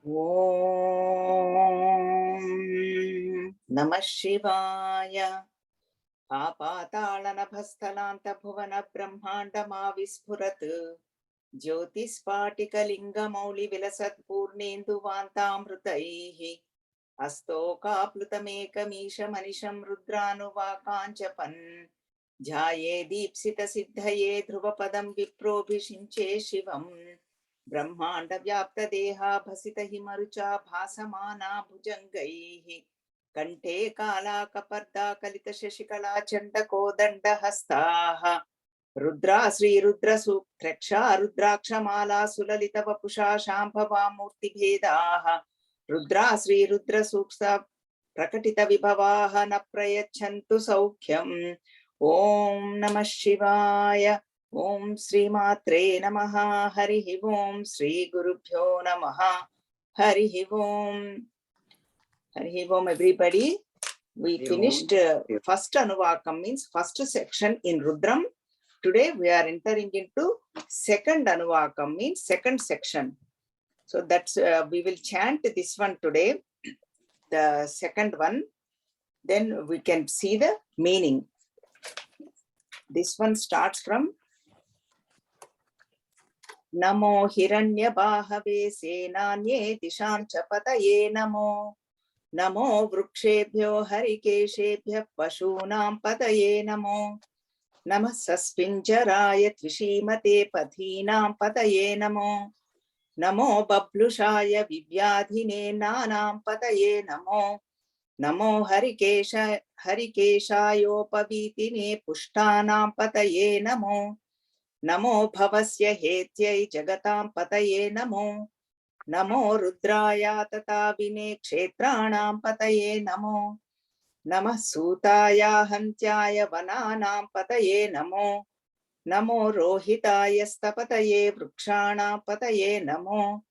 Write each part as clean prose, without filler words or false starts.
Om Namah Shivaya. Apatalana bhuvana brahmandama visphurat Jyotispatikalinga mauli vilasat purnendu vantamrutaihi Astoka plutamekamisha manisham rudranuvakanchapan Jhaye deepsita siddhaye dhruvapadam viprobhishinche shivam Brahmanda vyapta deha bhasita himarucha bhasamana bhujangaihi Kante kala kaparda kalita shashikala chanda kodanda hastaha Rudra Sri Rudra Sutraksha Rudrakshamala Sulalita Vapusha Shambhava Murti Bhedaha Rudra Sri Rudra Suksa Prakatita Vibhavaha Na Prayachantu Saukhyam Om Namah Shivaya Om Sri Matre Namaha Harihi Om Sri Gurubhyo Namaha Harihi Om Harihi Om everybody. We finished first Anuvakam means first section in Rudram. Today we are entering into second Anuvakam means second section. So that's we will chant this one today, the second one. Then we can see the meaning. This one starts from Namo Hiranya Bahave Senanye Tishancha Pataye Namo Namo Vrukshebhyo Harikeshebhyo Pashunam Pataye Namo Namah Saspinjaraya Tvishimate Pathinam Pataye Namo Namo Bablushaya Vivyadhine Nanam Pataye Namo Namo Harikeshayopavitine Pushtanam Pataye Namo Namo Bhavasya Hetyai Jagatam Pataye Namo Namo Rudraya Tatavine Kshetranam Pataye Namo Namah Sutaya Hantyaya Vananam Pataye Namo Namo Rohitaya Stapataye Vrukshanam Pataye Namo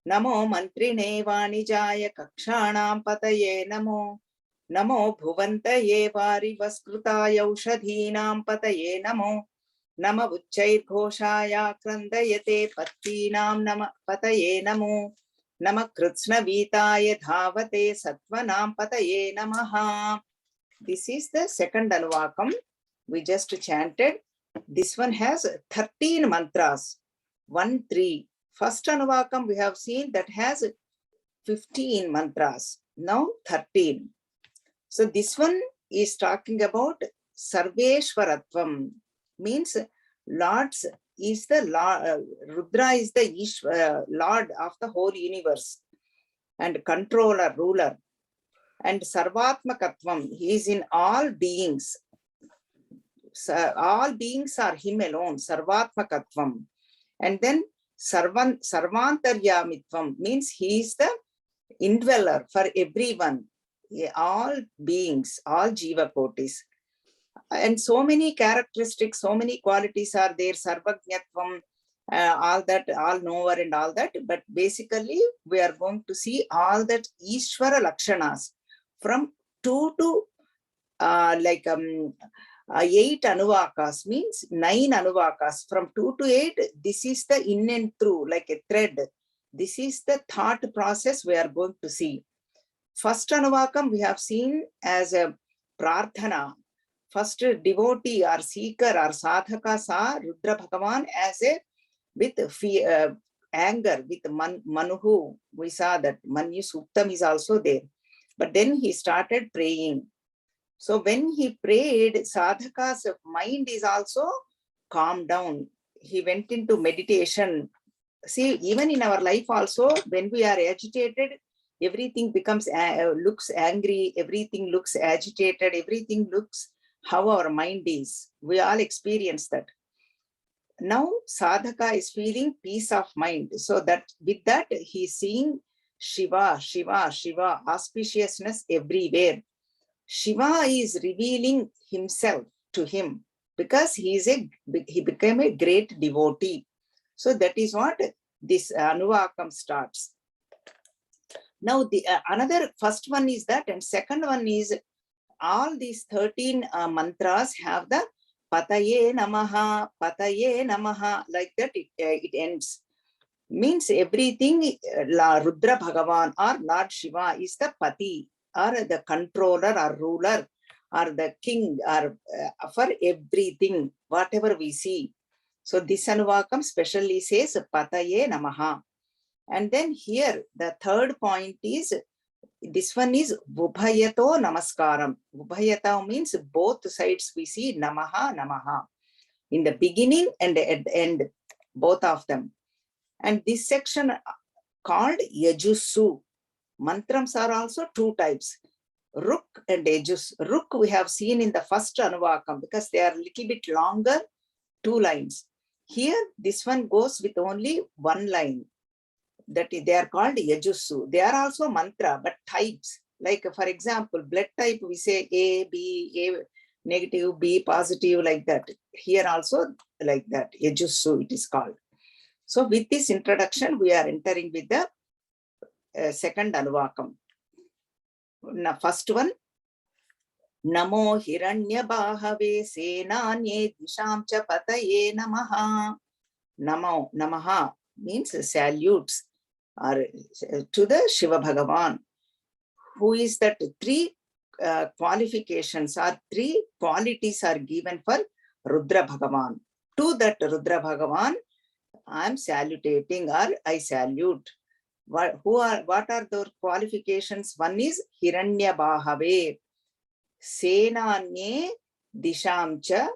Namo Mantrine Vanijaya Kakshanam Pataye Namo Namo Bhuvantaye Vari Vaskrutaya Ushadhinam Pataye Namo Nama Uchchair Ghoshaya Krandayate Pattinam Nama Pataye Namo Nama Kritsna Vitaya Dhavate Sattvanam Pataye Namaha. This is the second Anuvakam. We just chanted. This one has 13 mantras. 1, 3. First Anuvakam we have seen that has 15 mantras. Now 13. So this one is talking about Sarveshwaratvam. Means Lord's is the Lord, Rudra is the Lord of the whole universe and controller, ruler. And Sarvatmakatvam, he is in all beings. All beings are him alone, Sarvatmakatvam. And then Sarvantaryamitvam means he is the indweller for everyone, all beings, all Jiva Kotis. And so many characteristics, so many qualities are there, Sarvajñatvam, all that, all knower and all that. But basically, we are going to see all that Ishvara Lakshanas from 2 to 8 Anuvakas, means 9 Anuvakas. From 2 to 8, this is the in and through, like a thread. This is the thought process we are going to see. First Anuvakam we have seen as a Prarthana. First devotee or seeker or sadhaka saw Rudra Bhagavan as a with fear, anger, with Manuhu. We saw that Manu Suktam is also there. But then he started praying. So when he prayed, sadhaka's mind is also calmed down. He went into meditation. See, even in our life also, when we are agitated, everything becomes looks angry, everything looks agitated, everything looks how our mind is. We all experience that. Now sadhaka is feeling peace of mind. So that with that he is seeing Shiva, Shiva, Shiva, auspiciousness everywhere. Shiva is revealing himself to him because he became a great devotee. So that is what this Anuvakam starts. Now the another first one is that, and second one is all these 13 mantras have the Pataye Namaha, like that it ends. means everything. Rudra Bhagavan or Lord Shiva is the Pati, or the controller or ruler, or the king, or for everything, whatever we see. So this Anuvakam specially says Pataye Namaha. And then here the third point is, this one is Ubhayato Namaskaram. Ubhayata means both sides we see Namaha, Namaha. In the beginning and at the end, both of them. And this section called Yajussu. Mantrams are also two types, Ruk and Yajus. Ruk we have seen in the first Anuvakam because they are a little bit longer, 2 lines. Here, this one goes with only 1 line. That they are called Yajussu. They are also mantra, but types. Like for example, blood type, we say A, B, A negative, B positive, like that. Here also like that, Yajussu it is called. So with this introduction, we are entering with the second Anuvakam. Now, first one, Namo Hiranya Bahave Senanye Disham Cha Pataye Namaha. Namo, Namaha means salutes, or to the Shiva Bhagavan, who is that 3 qualifications or 3 qualities are given for Rudra Bhagavan. To that Rudra Bhagavan, I am salutating, or I salute. What are those qualifications? One is Hiranya Bahave Senanye Dishamcha.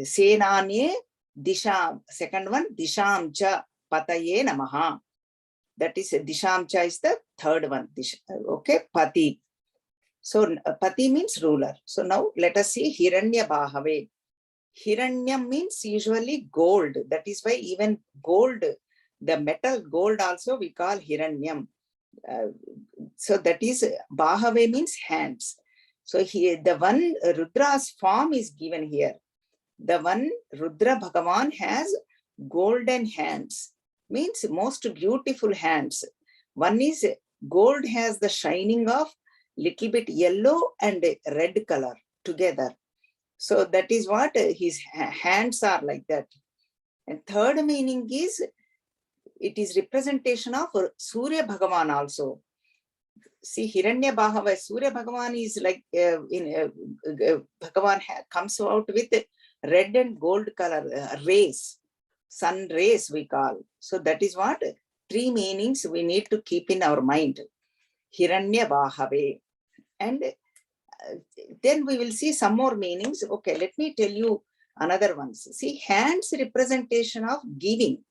Senanye Disham. Second one, Dishamcha Pataye Namaha. That is Dishamcha is the third one. Okay, Pati. So Pati means ruler. So now let us see Hiranya Bahave. Hiranyam means usually gold. That is why even gold, the metal gold also we call Hiranyam. So that is Bahave means hands. So here the one Rudra's form is given here. The one Rudra Bhagavan has golden hands, means most beautiful hands. One is gold has the shining of little bit yellow and red color together. So that is what his hands are like that. And third meaning is, it is representation of Surya Bhagavan also. See, Hiranya Bahava, Surya Bhagavan is like Bhagavan comes out with red and gold color rays, sun rays we call. So that is what 3 meanings we need to keep in our mind. Hiranya Bahave. And then we will see some more meanings. Okay, let me tell you another ones. See, hands representation of giving.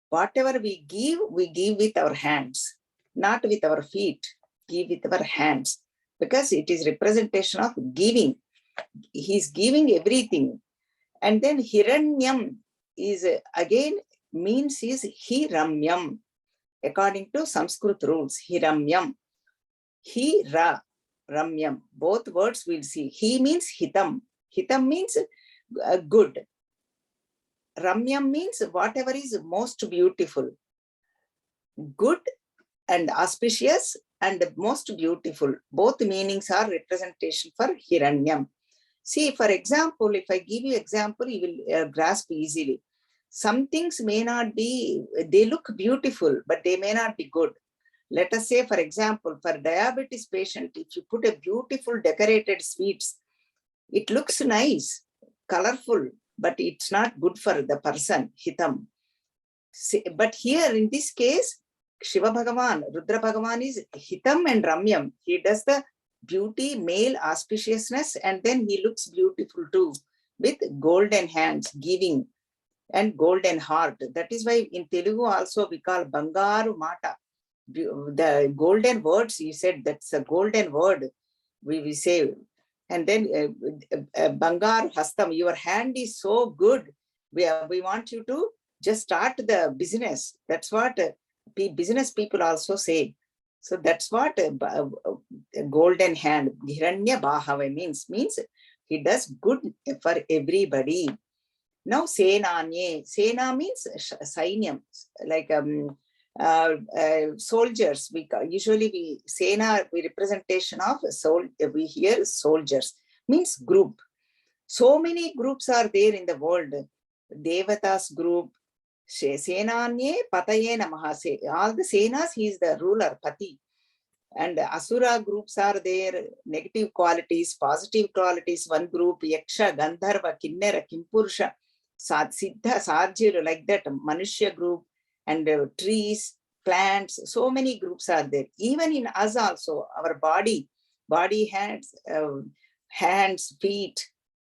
Whatever we give with our hands, not with our feet. Give with our hands, because it is representation of giving. He's giving everything. And then Hiranyam is again means is Hiramyam. According to Sanskrit rules, Hiramyam. Hira, Ramyam. Both words we'll see. He means Hitam. Hitam means good. Ramyam means whatever is most beautiful. Good and auspicious and most beautiful. Both meanings are representation for Hiranyam. See, for example, if I give you example, you will grasp easily. Some things may not be, they look beautiful, but they may not be good. Let us say, for example, for diabetes patient, if you put a beautiful decorated sweets, it looks nice, colorful, but it's not good for the person, Hitam. See, but here in this case, Shiva Bhagavan, Rudra Bhagavan is Hitam and Ramyam. He does the beauty, male auspiciousness, and then he looks beautiful too, with golden hands, giving, and golden heart. That is why in Telugu also we call Bangaru Mata. The golden words, you said that's a golden word, we say. And then Bangaru Hastam, your hand is so good. We want you to just start the business. That's what business people also say. So that's what golden hand, Hiranya Bahava means he does good for everybody. Now Senanye, Sena means Sainyam, like soldiers. Usually Sena, we representation of we hear soldiers, means group. So many groups are there in the world. Devatas group, Senanye Pataye Namaha. All the Senas, he is the ruler, Pati. And Asura groups are there, negative qualities, positive qualities. One group, Yaksha, Gandharva, Kinnera, Kimpurusha, Siddha, Sarjir, like that, Manushya group, and trees, plants, so many groups are there. Even in us also, our body, hands, feet,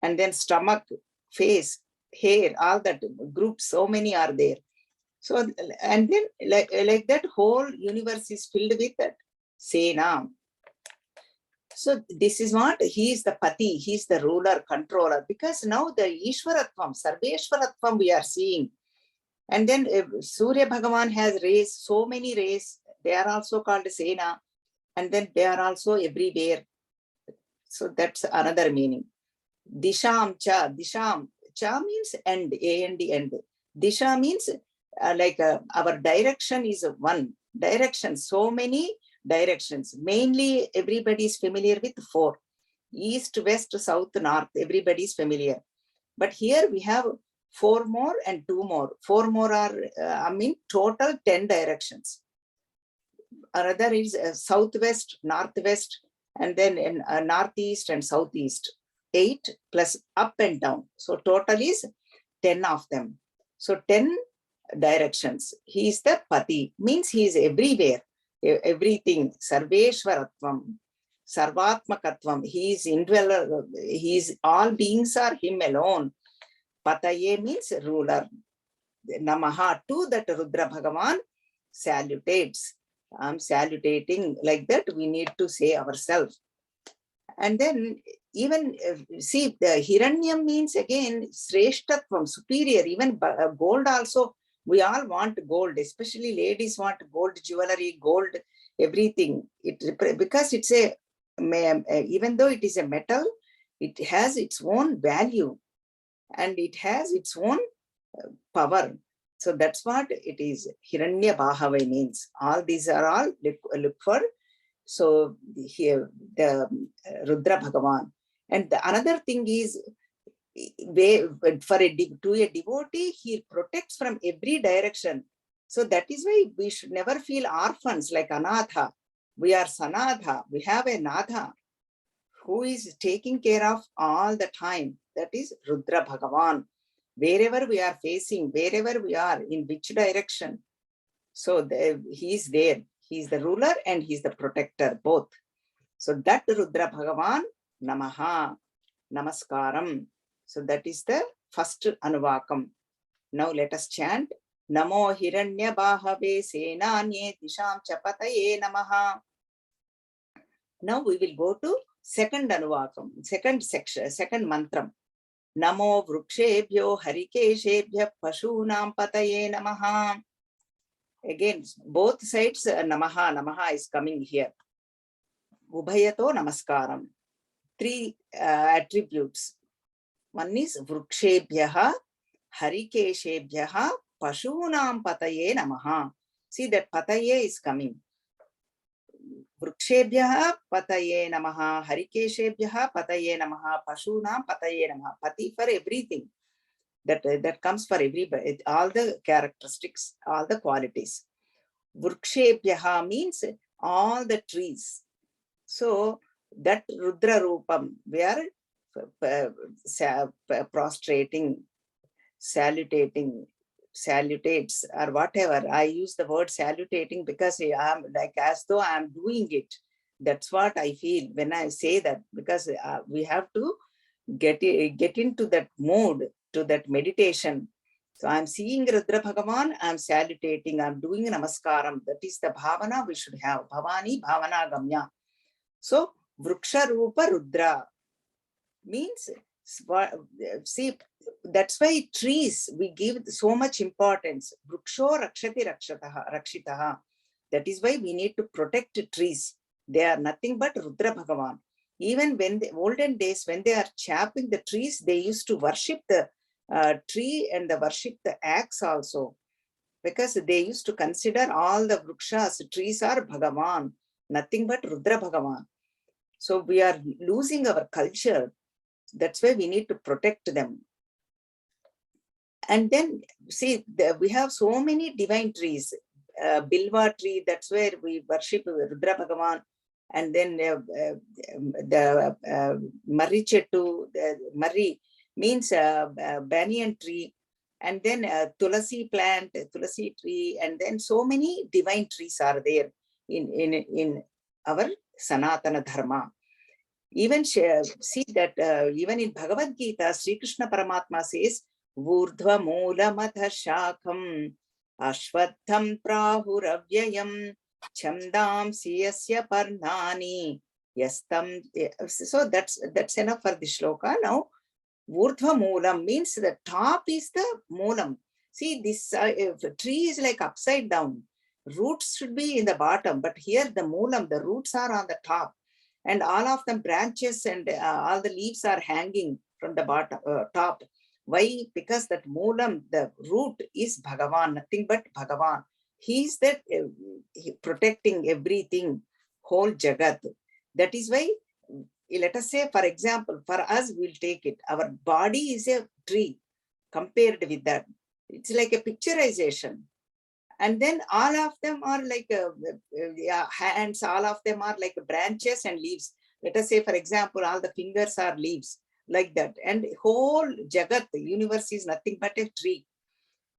and then stomach, face, hair, all that groups, so many are there. So, and then like that whole universe is filled with that Sena. So this is what he is, the Pati, he is the ruler, controller, because now the Ishwaratvam, Sarveshwaratvam we are seeing. And then Surya Bhagavan has rays, so many rays, they are also called Sena, and then they are also everywhere. So that's another meaning. Disham cha, Disham, cha means end, A-N-D, end. Disha means our direction is one direction, so many directions. Mainly everybody is familiar with 4. East, west, south, north, everybody is familiar. But here we have 4 more and 2 more. 4 more are, total 10 directions. Another is southwest, northwest, and then in northeast and southeast. 8 plus up and down. So total is 10 of them. So 10 directions. He is the Pati, means he is everywhere, everything. Sarveshwaratvam, Sarvatmakatvam. He is indweller. He is, all beings are him alone. Pataye means ruler. Namaha, to that Rudra Bhagavan salutates. I'm salutating, like that we need to say ourselves. And then even see, the Hiranyam means again Sreshtatvam, superior. Even gold also, we all want gold, especially ladies want gold jewelry, gold, everything. Because it's even though it is a metal, it has its own value and it has its own power. So that's what it is. Hiranya Bahava means. All these are all look for. So here the Rudra Bhagavan. And the another thing is, to a devotee, he protects from every direction. So that is why we should never feel orphans like Anatha. We are Sanatha. We have a Natha who is taking care of all the time. That is Rudra Bhagavan. Wherever we are facing, wherever we are, in which direction. So he is there. He is the ruler and he is the protector, both. So that Rudra Bhagavan, Namaha, Namaskaram. So that is the first Anuvakam. Now let us chant. Namo Hiranya Bahave Senanye Disham Chapataye Namaha. Now we will go to second Anuvakam, second section, second mantram. Namo Vrukshebhyo Harikeshebhya Pashunam Pataye Namaha. Again, both sides Namaha, Namaha is coming here. Ubhayato Namaskaram. 3 attributes. One is Vrukshebhyaha Harikeshebhyaha Pashunam Pataye Namaha. See that Pataye is coming. Vrukshebhyaha Pataye Namaha, Harikeshebhyaha Pataye Namaha, Pashunam Pataye Namaha. Pati for everything. That comes for everybody, all the characteristics, all the qualities. Vrukshebhyaha means all the trees. So that Rudra Rupam, we are prostrating, salutating, salutates, or whatever. I use the word salutating because I am like as though I am doing it. That's what I feel when I say that, because we have to get into that mood, to that meditation. So I'm seeing Rudra Bhagavan, I'm salutating, I'm doing Namaskaram. That is the bhavana we should have. Bhavani Bhavana Gamya. So Vruksha Rupa Rudra means, see, that's why trees, we give so much importance. Vruksho Rakshati Rakshitaha. That is why we need to protect trees. They are nothing but Rudra Bhagavan. Even when the olden days, when they are chopping the trees, they used to worship the tree and worship the axe also. Because they used to consider all the vrukshas, trees are Bhagavan, nothing but Rudra Bhagavan. So we are losing our culture. That's why we need to protect them. And then see, we have so many divine trees. Bilva tree, that's where we worship Rudra Bhagavan. And then the Marri Chettu, Marri means banyan tree. And then Tulasi plant, Tulasi tree. And then so many divine trees are there in our Sanatana Dharma. Even see that even in Bhagavad Gita, Sri Krishna Paramatma says, Vurdhva Moola Matha Shakham Ashwatham Prahuravyayam Chandam Siyasya Parnani Yastam. So that's enough for the shloka. Now, Vurdhva Moolam means the top is the Moolam. See, this tree is like upside down. Roots should be in the bottom, but here the Moolam, the roots are on the top. And all of them branches and all the leaves are hanging from the bottom, top. Why? Because that Moolam, the root is Bhagavan, nothing but Bhagavan. He is that protecting everything, whole Jagat. That is why, let us say, for example, for us, we'll take it. Our body is a tree compared with that. It's like a picturization. And then all of them are like hands, all of them are like branches and leaves. Let us say, for example, all the fingers are leaves, like that. And whole Jagat, the universe is nothing but a tree.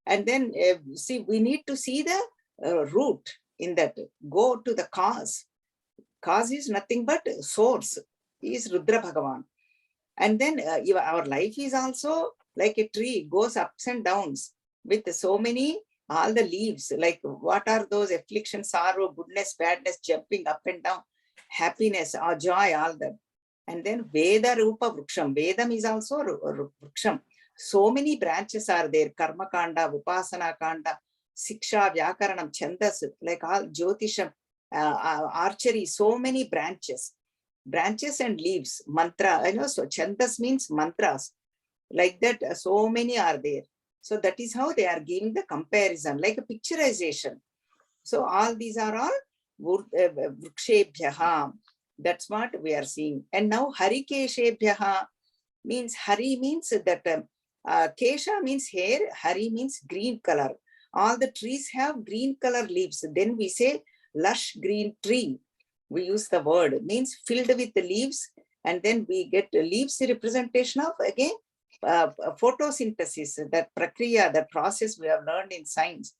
And then, see, we need to see the root in that. Go to the cause. Cause is nothing but source. He is Rudra Bhagavan. And then our life is also like a tree, goes ups and downs with so many all the leaves, like what are those afflictions, sorrow, goodness, badness, jumping up and down, happiness or joy, all that. And then Veda Rupa Vruksham. Vedam is also Vruksham. So many branches are there. Karma Kanda, Upasana Kanda, Siksha, Vyakaranam, Chandas, like all Jyotisham, archery, so many branches. Branches and leaves, mantra, so Chandas means mantras. Like that, so many are there. So that is how they are giving the comparison, like a picturization. So all these are all Vrukshebhyaha. That's what we are seeing. And now Harikeshebhyaha means, Hari means that Kesha means hair, Hari means green color. All the trees have green color leaves. Then we say lush green tree. We use the word, means filled with the leaves. And then we get leaves representation of, again, photosynthesis, that prakriya, that process we have learned in science.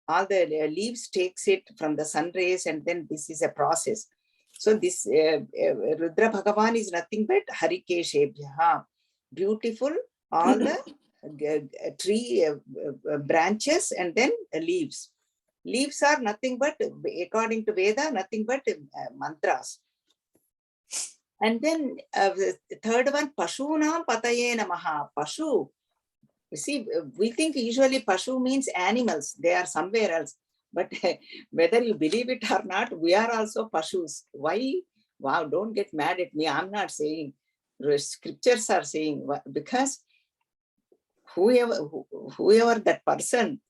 All the leaves takes it from the sun rays, and then this is a process. So this Rudra Bhagavan is nothing but Harikeshebhyaha, beautiful, all the tree branches and then leaves. Leaves are nothing but, according to Veda, nothing but mantras. And then the third one, Pashunam Pataye Namaha. Pashu. You see, we think usually Pashu means animals. They are somewhere else. But whether you believe it or not, we are also Pashus. Why? Wow, don't get mad at me. I'm not saying. Scriptures are saying, because whoever that person,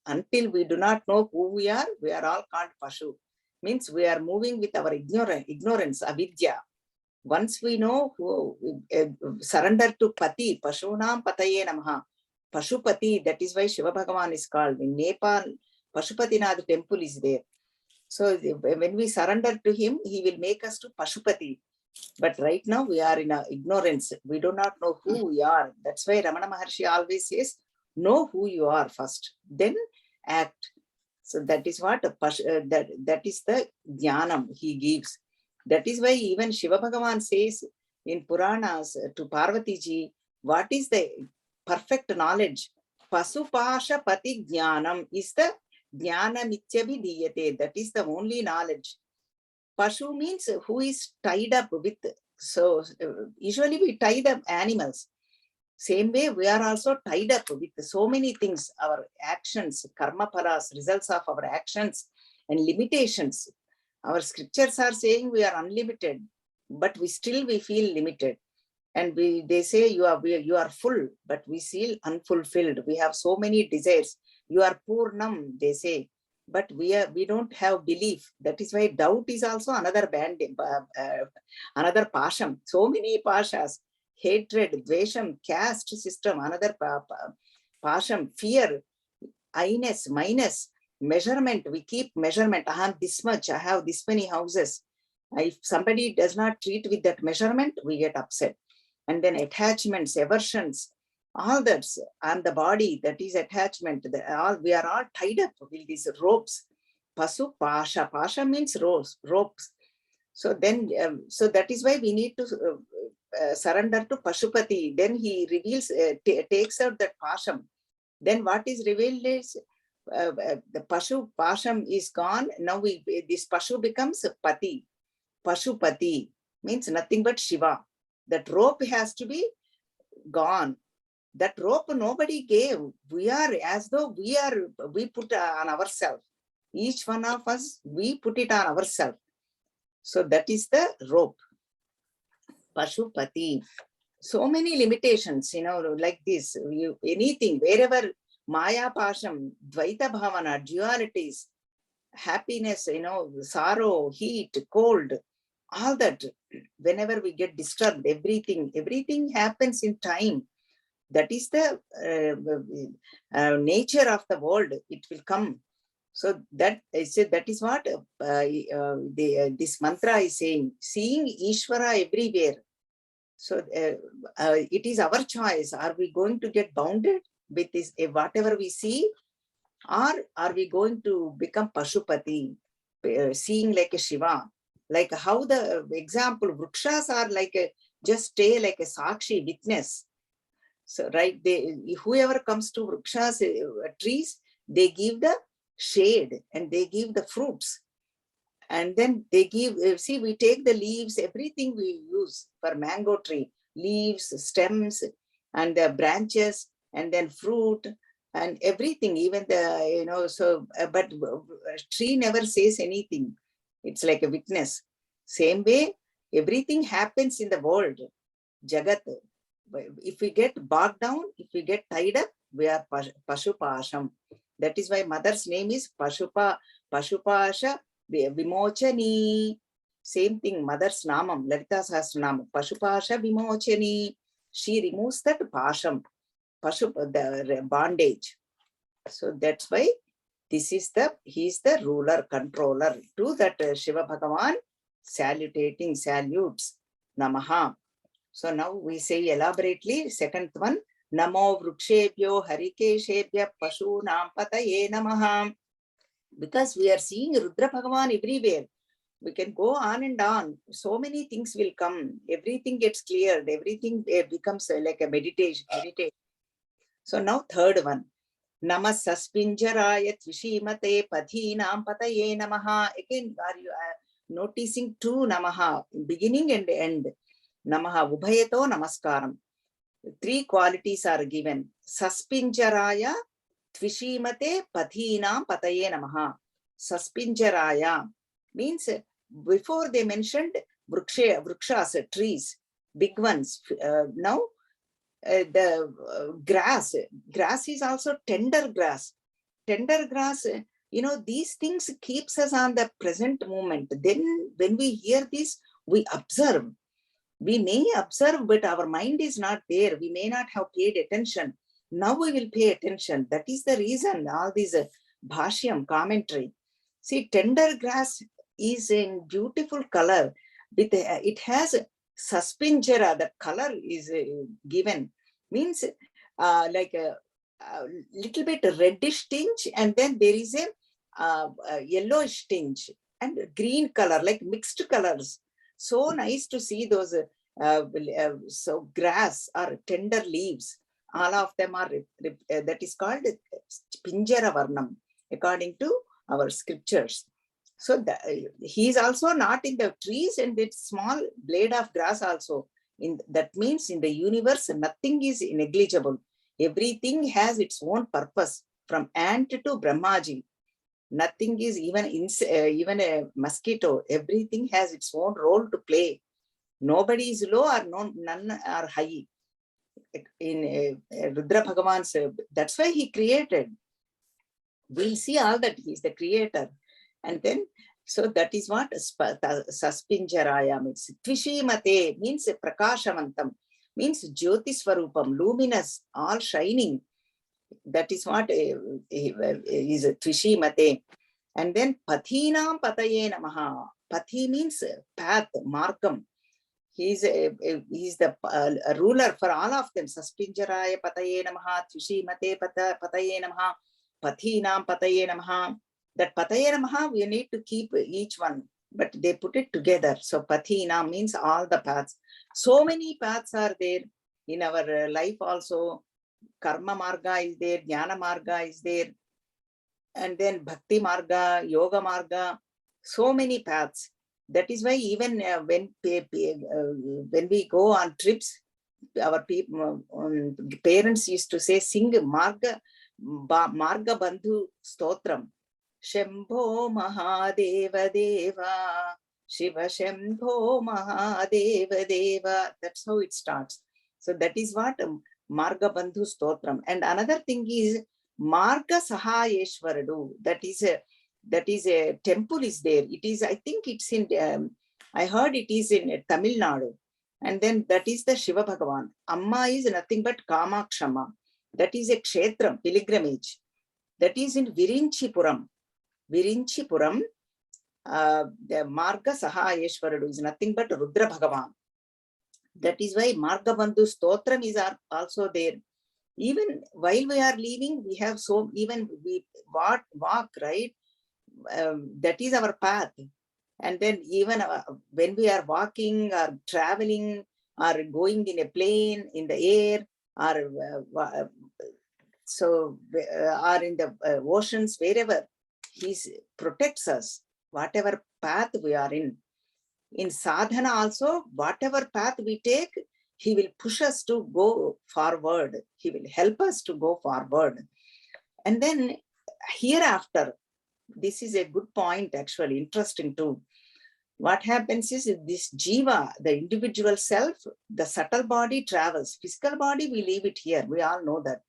until we do not know who we are all called Pashu. Means we are moving with our ignorance, avidya. Once we know who, surrender to Pati, Pashunam Pataye Namaha, Pashupati, that is why Shiva Bhagavan is called. In Nepal, Pashupatinath temple is there. So when we surrender to him, he will make us to Pashupati. But right now we are in ignorance. We do not know who we are. That's why Ramana Maharshi always says, know who you are first, then act. So that is what that is the jnanam he gives. That is why even Shiva Bhagavan says in Puranas to Parvati ji, what is the perfect knowledge? Pasupasha Pati Jnanam is the Jnanamityabhi Diyate. That is the only knowledge. Pashu means who is tied up with. So usually we tie up animals. Same way, we are also tied up with so many things, our actions, karma paras, results of our actions and limitations. Our scriptures are saying we are unlimited, but we feel limited. And they say you are full, but we feel unfulfilled. We have so many desires. You are purnam, they say, but we don't have belief. That is why doubt is also another another pasham. So many pashas. Hatred, dvesham, caste system, another Pasham, fear, I-ness, minus, measurement. We keep measurement. I have this much, I have this many houses. If somebody does not treat with that measurement, we get upset. And then attachments, aversions, all that's on the body, that is attachment. We are all tied up with these ropes. Pasu pasha. Pasha means ropes. So then, so that is why we need to surrender to Pashupati. Then he reveals, takes out that pasham. Then what is revealed is the Pashu pasham is gone. Now this Pashu becomes Pati. Pashupati means nothing but Shiva. That rope has to be gone. That rope nobody gave. We are as though we put on ourselves. Each one of us, we put it on ourselves. So that is the rope. Pashupati. So many limitations, like this. Anything, wherever Maya Pasham, Dvaita Bhavana, dualities, happiness, sorrow, heat, cold, all that, whenever we get disturbed, everything happens in time. That is the nature of the world. It will come. So that is what this mantra is saying. Seeing Ishvara everywhere. So it is our choice. Are we going to get bounded with this, whatever we see, or are we going to become Pashupati, seeing like a Shiva? Like how the example, vrukshas are like just stay like a Sakshi, witness. So, right, whoever comes to vrukshas, trees, they give the shade and they give the fruits. And then they give, see, we take the leaves, everything we use for mango tree, leaves, stems, and the branches, and then fruit, and everything, even the, so, but tree never says anything. It's like a witness. Same way, everything happens in the world, Jagat. If we get bogged down, if we get tied up, we are Pashupasham. That is why mother's name is Pashupasha Vimochani. Same thing, mother's namam, Lalita Sahasranamam, Pashupasha Vimochani. She removes that pasham, the bondage. So that's why this is he is the ruler, controller. To that Shiva Bhagavan salutating, salutes, Namaha. So now we say elaborately, second one, Namo Vrukshebhyo Harikeshebhya Pashunam Pataye Namaha. Because we are seeing Rudra Bhagavan everywhere. We can go on and on. So many things will come. Everything gets cleared. Everything becomes like a meditation. So now third one. Nama Saspinjaraya Tvishimate Padhinam Pataye Namaha. Again, are you noticing two Namaha, beginning and end? Namaha Ubhayato Namaskaram. Three qualities are given. Saspinjaraya Tvishimate Padhinam Pataye Namaha. Saspinjaraya means before they mentioned vrukshas, trees, big ones. Now the grass is also tender grass. Tender grass, these things keeps us on the present moment. Then when we hear this, we observe. We may observe, but our mind is not there. We may not have paid attention. Now we will pay attention. That is the reason all these bhashyam commentary. See, tender grass is in beautiful color. It has saspinjara. The color is given. Means like a little bit reddish tinge, and then there is a yellowish tinge and green color, like mixed colors. So nice to see those so grass or tender leaves. All of them are that is called Pinjara Varnam according to our scriptures. So he is also not in the trees, and it's small blade of grass also. That means in the universe nothing is negligible. Everything has its own purpose, from ant to Brahmaji. Nothing is even a mosquito. Everything has its own role to play. Nobody is low or none are high. In Rudra Bhagavan's, that's why he created. We'll see all that he is the creator. And then, so that is what Saspinjaraya means. Tvishimate means Prakashavantam, means Jyoti Swarupam, luminous, all shining. That is what is Tvishi Mate. And then Pathinam Pataye Namaha. Pathi means path, Markam. He's the ruler for all of them. Saspinjaraya Pataye Namaha, Tvishi Mate Pataye Namaha, Pathinam Pataye Namaha. That Pataye Namaha, we need to keep each one, but they put it together. So Pathinam means all the paths. So many paths are there in our life also. Karma Marga is there, Jnana Marga is there, and then Bhakti Marga, Yoga Marga, so many paths. That is why even when we go on trips, our parents used to say, sing Marga Bandhu Stotram. Shambho Mahadeva Deva, Shiva Shambho Mahadeva Deva. That's how it starts. So that is what Marga Bandhu Stotram. And another thing is Marga Sahayeshwaradu. That is a temple is there. It is, I think it's in, I heard it is in Tamil Nadu. And then that is the Shiva Bhagavan. Amma is nothing but Kamakshama. That is a kshetram, pilgrimage. That is in Virinchipuram. Virinchipuram, the Marga Sahayeshwaradu is nothing but Rudra Bhagavan. That is why Marga Bandhu Stotram is also there. Even while we are leaving, we have so, even we walk, right? That is our path. And then even when we are walking or traveling or going in a plane, in the air, or so or in the oceans, wherever, he protects us, whatever path we are in. In sadhana also, whatever path we take, he will push us to go forward. He will help us to go forward. And then hereafter, this is a good point, actually, interesting too. What happens is this jiva, the individual self, the subtle body travels. Physical body, we leave it here. We all know that.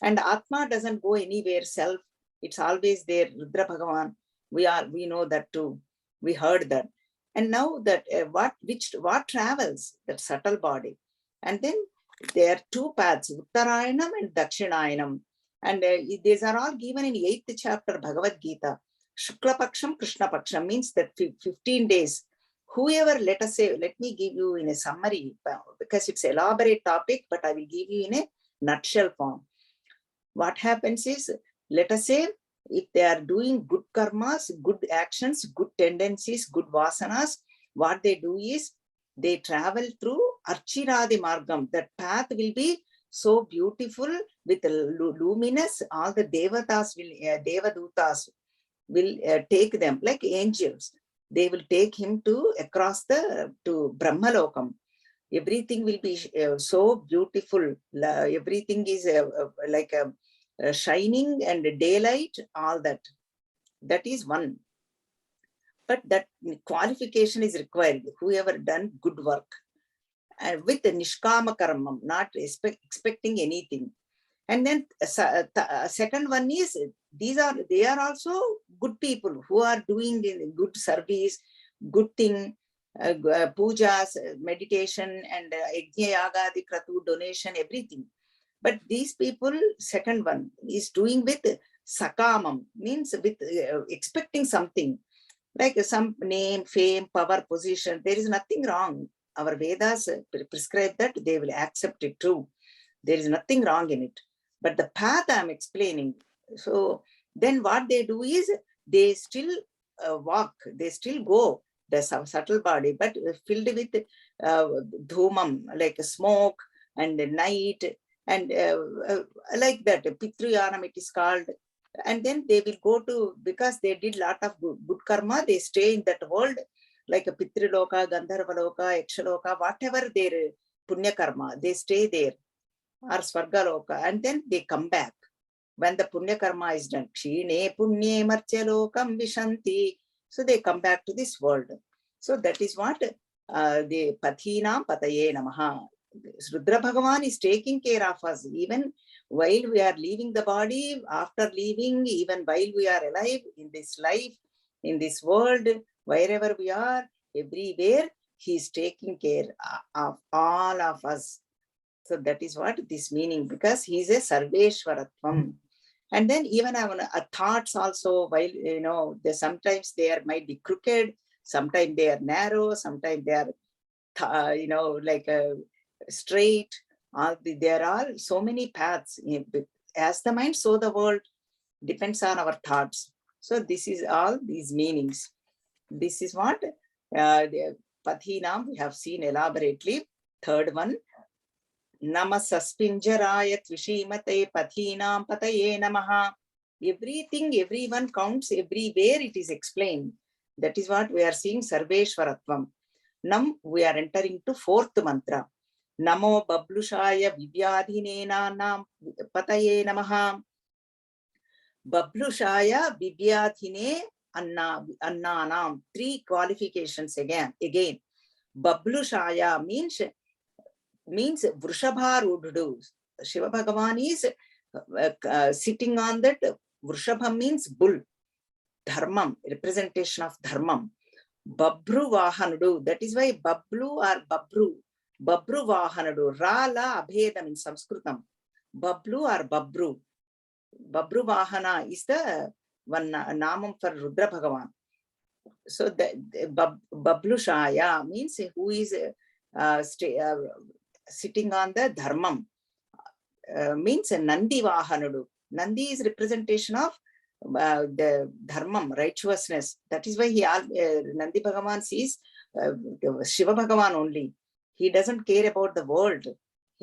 And Atma doesn't go anywhere, self. It's always there, Rudra Bhagavan. We know that too. We heard that. And now that what travels, that subtle body. And then there are two paths, Uttarayanam and Dakshinayanam. And these are all given in 8th chapter Bhagavad Gita. Shukla Paksham, Krishna Paksham means that 15 days. Whoever, let us say, let me give you in a summary, because it's an elaborate topic, but I will give you in a nutshell form. What happens is, let us say, if they are doing good karmas, good actions, good tendencies, good vasanas, what they do is, they travel through Archiradi Margam. That path will be so beautiful with luminous. All the Devatas will, Devadutas will take them like angels. They will take him to across to Brahmalokam. Everything will be so beautiful. Everything is like a shining and daylight, all that. That is one. But that qualification is required. Whoever done good work. And with the Nishkama Karmam, not expecting anything. And then second one is, they are also good people who are doing good service, good thing, pujas, meditation, and yajna, yagadi, kratu, donation, everything. But these people, second one, is doing with sakamam, means with expecting something, like some name, fame, power, position. There is nothing wrong. Our Vedas prescribe that, they will accept it too. There is nothing wrong in it. But the path I'm explaining. So then what they do is, they still walk, they still go, the subtle body, but filled with dhumam, like smoke and night, and like that, Pitruyanam it is called. And then they will go to, because they did lot of good karma, they stay in that world, like a Pitriloka, Gandharvaloka, Yakshaloka, whatever their punya karma, they stay there, or Swargaloka, and then they come back when the punya karma is done. Kshine punye marchalokam vishanti. So they come back to this world. So that is what the Pathinam Pataye Namaha. Rudra Bhagavan is taking care of us, even while we are leaving the body, after leaving, even while we are alive in this life, in this world, wherever we are, everywhere, he is taking care of all of us. So that is what this meaning, because he is a Sarveshwaratvam. And then even thoughts also, while sometimes they might be crooked, sometimes they are narrow, sometimes they are like straight. There are so many paths. As the mind, so the world, depends on our thoughts. So this is all these meanings. This is what the Pathinam we have seen elaborately. Third one, Namasaspinjaraya Tvishimate Pathinam Pataye Namaha. Everything, everyone counts, everywhere it is explained. That is what we are seeing, Sarveshwaratvam. We are entering to fourth mantra. Namo Bablushaya Vivyadhinena Nam Pataye Namaha. Bablushaya Vivyadhine Annanam. Three qualifications again. Bablushaya means Vrishabha Ruddu. Shiva Bhagavan is sitting on that. Vrishabha means bull. Dharmam, representation of Dharmam. Babru Vahanudu. That is why Bablu or Babru. Babru Vahanudu. Rala Abhedam in Sanskritam. Bablu or Babru. Babru Vahana is the one namam for Rudra Bhagavan. So the Bablushaya means who is sitting on the Dharmam. Means Nandi Vahanudu. Nandi is representation of the Dharmam, righteousness. That is why Nandi Bhagavan sees Shiva Bhagavan only. He doesn't care about the world.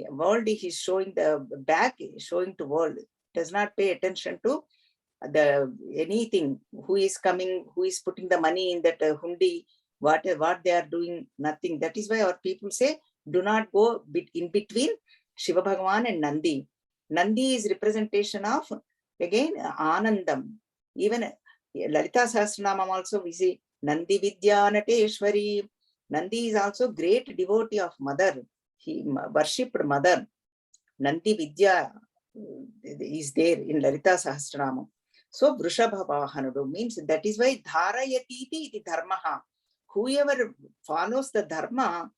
World he is showing the back, showing to world. Does not pay attention to anything. Who is coming, who is putting the money in that hundi, what they are doing, nothing. That is why our people say, do not go in between Shiva Bhagavan and Nandi. Nandi is representation of, again, Anandam. Even Lalita Sahasranamam also we see Nandi Vidya Nateshwari. Nandi is also great devotee of mother. He worshipped mother. Nandi Vidya is there in Lalita Sahasranamam. So Vrishabha Vahanudu means, that is why Dharayatiti iti dharmaha. Whoever follows the dharma,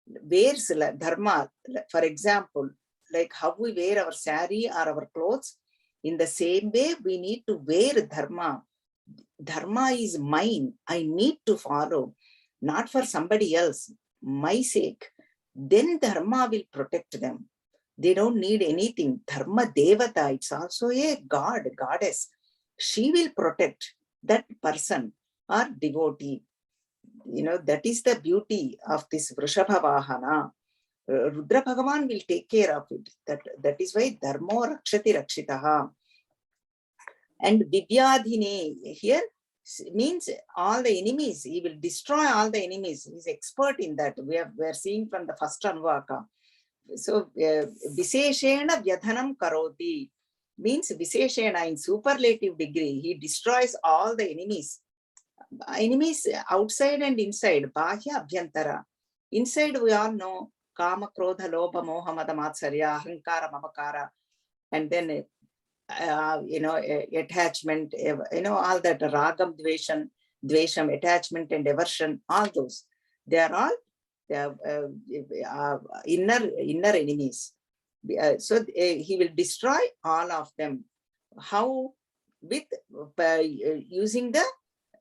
wears dharma. For example, like how we wear our sari or our clothes, in the same way we need to wear dharma. Dharma is mine. I need to follow, not for somebody else, my sake. Then dharma will protect them. They don't need anything. Dharma Devata, it's also a god, goddess. She will protect that person or devotee. That is the beauty of this Vrishabha Vahana. Rudra Bhagavan will take care of it. That is why Dharmo Rakshati Rakshitaha. And Vivyadhine here means all the enemies. He will destroy all the enemies. He is expert in that. We are seeing from the first Anuvaka. So Viseshena Vyadhanam Karoti means Viseshena in superlative degree. He destroys all the enemies. Enemies outside and inside. Bahya Abhyantara. Inside we all know Kama, Krodha, Lobha, Moha, Mada, Matsarya, Ahankara, Mamakara, and then attachment, all that Ragam, Dvesham, attachment and aversion, all those. They are all inner enemies. So he will destroy all of them. How? With using the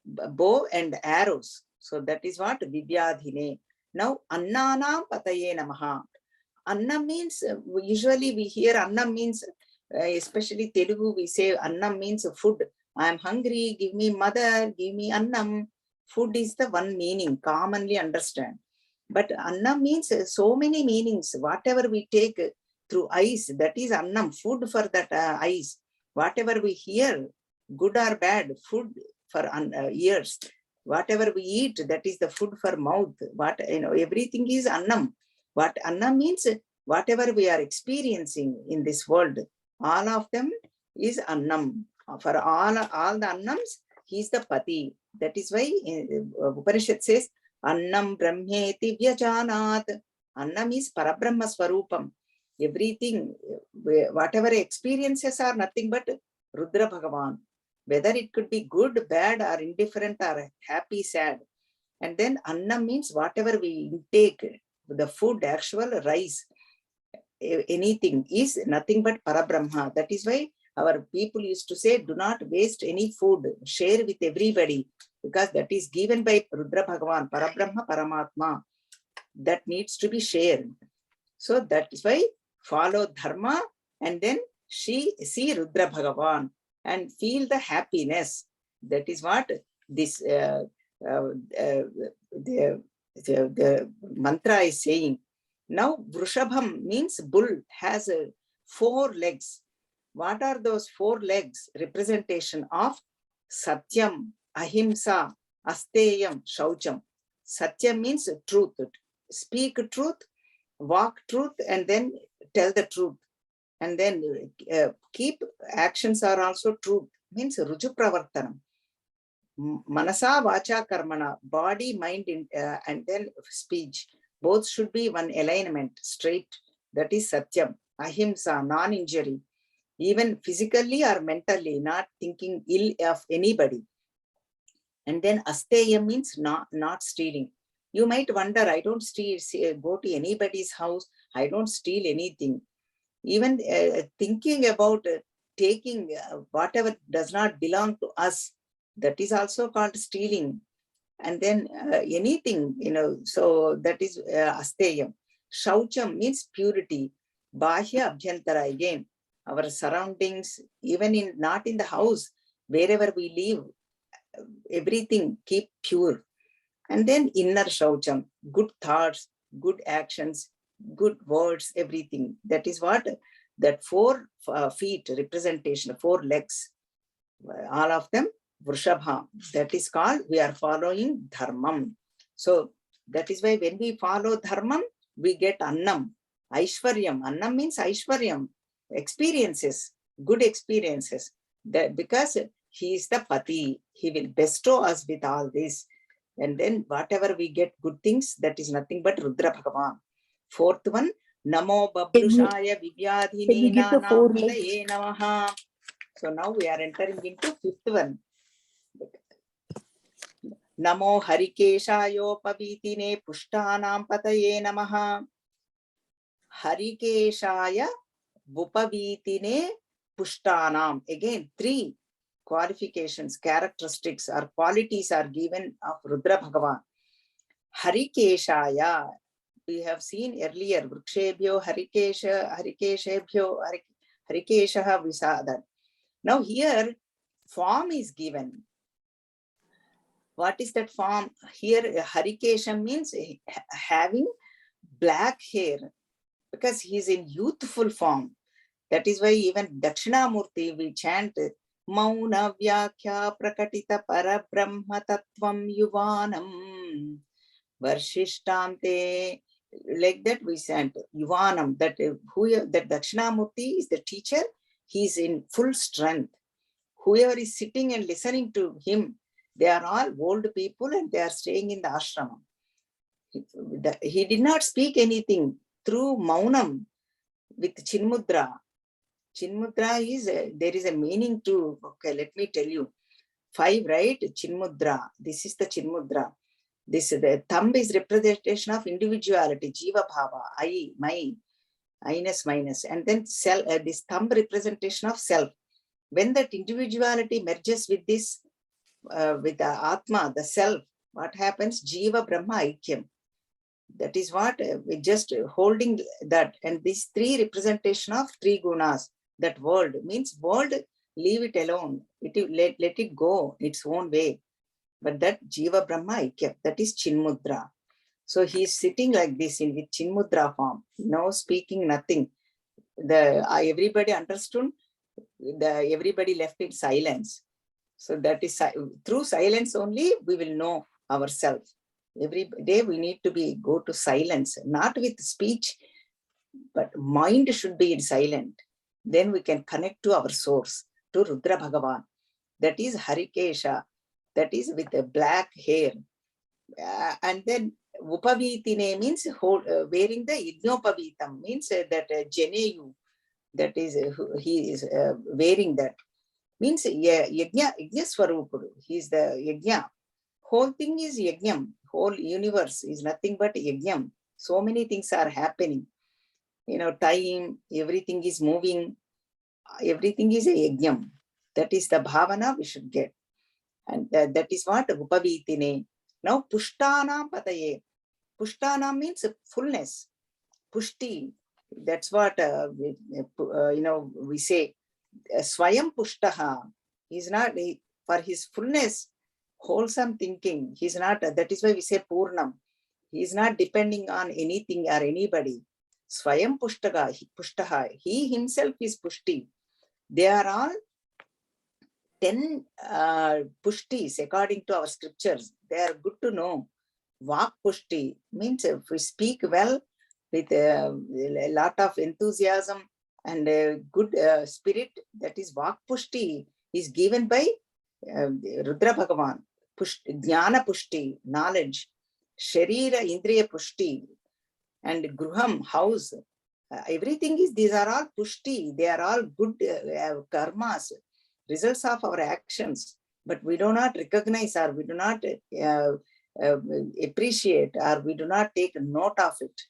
bow and arrows. So that is what Vivyadhine. Now Annanam Pataye Namaha. Anna means, usually we hear Anna means, especially Telugu, we say Annam means food. I am hungry, give me mother, give me Annam. Food is the one meaning, commonly understand. But Annam means so many meanings. Whatever we take through eyes, that is Annam, food for that eyes. Whatever we hear, good or bad, food for ears. Whatever we eat, that is the food for mouth. Everything is Annam. What Annam means, whatever we are experiencing in this world, all of them is Annam. For all the Annams, he is the Pati. That is why Upanishad says, Annam Brahmeti Vyajanat. Annam is Parabrahma Swarupam. Everything, whatever experiences are nothing but Rudra Bhagavan. Whether it could be good, bad, or indifferent, or happy, sad. And then Annam means whatever we intake, the food, actual rice. anything is nothing but Parabrahma. That is why our people used to say, do not waste any food, share with everybody, because that is given by Rudra Bhagavan, Parabrahma, Paramatma. That needs to be shared. So that is why follow Dharma and then see Rudra Bhagavan and feel the happiness. That is what this the mantra is saying. Now, Vrushabham means bull, has 4 legs. What are those 4 legs? Representation of Satyam, Ahimsa, Asteyam, Shaucham. Satyam means truth. Speak truth, walk truth, and then tell the truth. And then keep actions are also truth. Means Ruju Pravartanam. Manasa, Vacha, Karmana, body, mind, and then speech. Both should be one alignment, straight. That is Satyam. Ahimsa, non-injury. Even physically or mentally, not thinking ill of anybody. And then Asteyam means not stealing. You might wonder, I don't steal, go to anybody's house. I don't steal anything. Even thinking about taking whatever does not belong to us, that is also called stealing. And then anything, so that is Asteyam. Shaucham means purity. Bahya Abhyantara, again, our surroundings, even not in the house, wherever we live, everything keep pure. And then inner Shaucham, good thoughts, good actions, good words, everything. That is what that 4 feet representation, 4 legs, all of them Vrushabha. That is called, we are following Dharmam. So that is why when we follow Dharmam, we get Annam, Aishwaryam. Annam means Aishwaryam, experiences, good experiences. That because he is the Pati, he will bestow us with all this. And then whatever we get good things, that is nothing but Rudra Bhagavan. 4th one, Namo Bablushaya Vivyadhini Nanapadaye Namaha. So now we are entering into 5th one. Namo Harikeshayo Pavitine Pushtanam Pataye Namaha. Harikeshaya Vupavitine Pushtanam. Again, 3 qualifications, characteristics or qualities are given of Rudra Bhagavan. Harikeshaya, we have seen earlier, Vrukshebhyo, Harikeshebhyo, Harikeshaha Visada. Now here, form is given. What is that form? Here, Harikesha means having black hair, because he is in youthful form. That is why even Dakshinamurti, we chant, Mauna Vyakya Prakatita Parabrahma Tattvam Yuvanam Varshishtamte. Like that we chant Yuvanam, that Dakshinamurti is the teacher. He is in full strength. Whoever is sitting and listening to him, they are all old people and they are staying in the ashram. He did not speak anything through Maunam with Chinmudra. Chinmudra is, there is a meaning to, okay, let me tell you. 5, right? Chinmudra. This is the Chinmudra. The thumb is representation of individuality, Jiva Bhava, I, my, I-ness, minus. And then self, this thumb representation of self. When that individuality merges with this, with the Atma, the self, what happens? Jiva Brahma Aikyam. That is what we just holding that. And these 3 representation of 3 gunas. That world means world, leave it alone. Let it go its own way. But that Jiva Brahma Aikyam, that is Chinmudra. So he is sitting like this in with Chinmudra form. No speaking, nothing. Everybody understood. Everybody left in silence. So that is through silence only we will know ourselves. Every day we need to go to silence, not with speech, but mind should be in silent. Then we can connect to our source, to Rudra Bhagavan. That is Harikesha, that is with the black hair. And then Upavitine means wearing the Yajnopavitam, means that Janeyu, that is, he is wearing that. Means Yajna Swarupudu, he is the Yajna. Whole thing is Yajnam, whole universe is nothing but Yajnam. So many things are happening. time, everything is moving, everything is a yajnam. That is the bhavana we should get. And that is what upavitine. Now, pushtanam pataye. Pushtanam means fullness. Pushti. That's what we say. Swayam pushtaha. He's not for his fullness, wholesome thinking. He's not. That is why we say purnam. He is not depending on anything or anybody. Swayam pushtaha. He himself is pushti. They are all 10 pushtis according to our scriptures. They are good to know. Vak pushti means if we speak well with a lot of enthusiasm and a good spirit, that is Vak pushti is given by Rudra Bhagavan. Jnana pushti, knowledge. Sharira Indriya pushti and Gruham, house. Everything is, these are all pushti. They are all good karmas, results of our actions, but we do not recognize or we do not appreciate or we do not take note of it.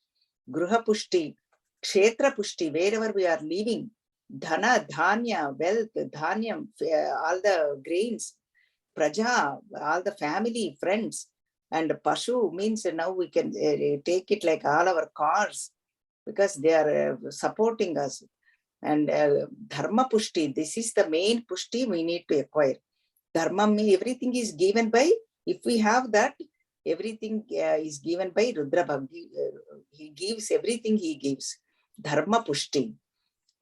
Gruha pushti, kshetra pushti, wherever we are living, dhana, dhanya, wealth, dhanyam, all the grains, praja, all the family, friends, and pashu means now we can take it like all our cars because they are supporting us. And dharma pushti, this is the main pushti we need to acquire. Dharma, everything is given by, if we have that, everything is given by Rudra Bhakti. He gives everything he gives. Dharma pushti.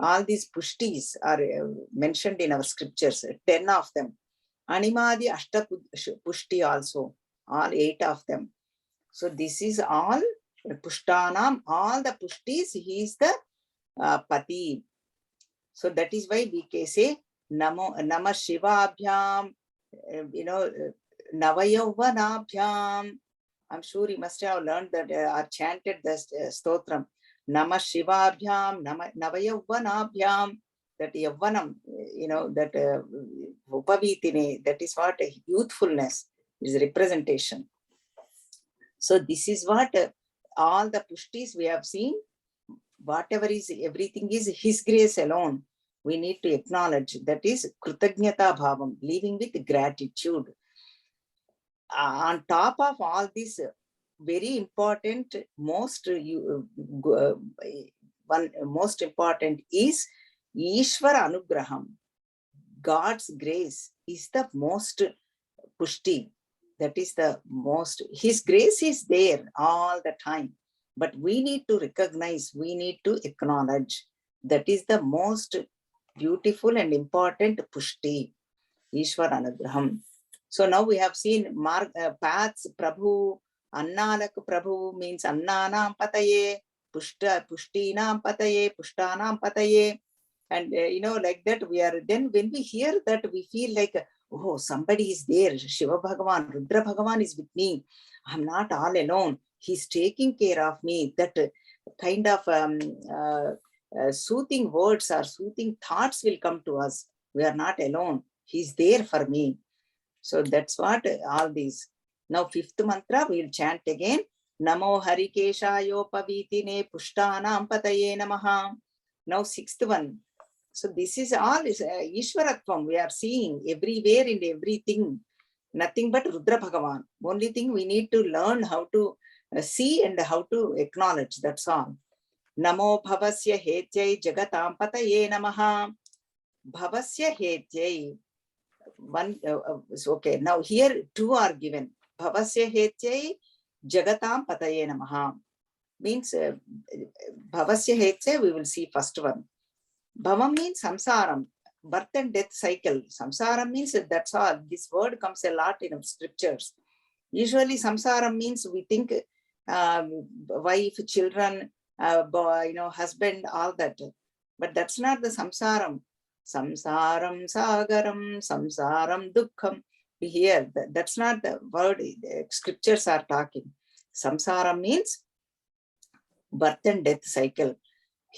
All these pushtis are mentioned in our scriptures, 10 of them. Animadi ashta pushti also, all 8 of them. So this is all pushtanam, all the pushtis, he is the pati. So that is why we can say Namah Shivabhyam, Navayovanabhyam. I'm sure you must have learned that or chanted the stotram. Namah Shivabhyam, Navayovanabhyam. That Yavanam, that Upavitine, that is what youthfulness is representation. So this is what all the pushtis we have seen. Whatever is, everything is his grace alone. We need to acknowledge that is Kritagnyata Bhavam, living with gratitude. On top of all this, very important, most important is Ishvara Anugraham. God's grace is the most pushti. That is the most, his grace is there all the time. But we need to recognize, we need to acknowledge. That is the most beautiful and important pushti, Ishwar Anugraham. So now we have seen paths, Prabhu, Annalak Prabhu means Annanam Pataye, Pushtinam Pataye, Pushtanam Pataye. And like that we are, then when we hear that, we feel like, oh, somebody is there. Shiva Bhagavan, Rudra Bhagavan is with me. I'm not all alone. He's taking care of me. That kind of soothing words or soothing thoughts will come to us. We are not alone. He's there for me. So that's what all these. Now 5th mantra we will chant again. Namo Harikeshayo Pavitine Pushtanam Pataye Namaha. Now 6th one. So this is all is Ishwaratvam. We are seeing everywhere in everything. Nothing but Rudra Bhagavan. Only thing we need to learn how to see and how to acknowledge. That's all. Namo Bhavasya Hetyai Jagatam Pataye Namaha. Bhavasya Hetyai. One okay. Now here 2 are given. Bhavasya Hetyai Jagatam Pataye Namaha. Means Bhavasya Hetyai, we will see first one. Bhavam means samsaram, birth and death cycle. Samsaram means that's all. This word comes a lot in scriptures. Usually samsaram means we think wife, children, boy, husband, all that. But that's not the samsaram. Samsaram sagaram, samsaram dukkham. We hear that's not the word the scriptures are talking. Samsaram means birth and death cycle.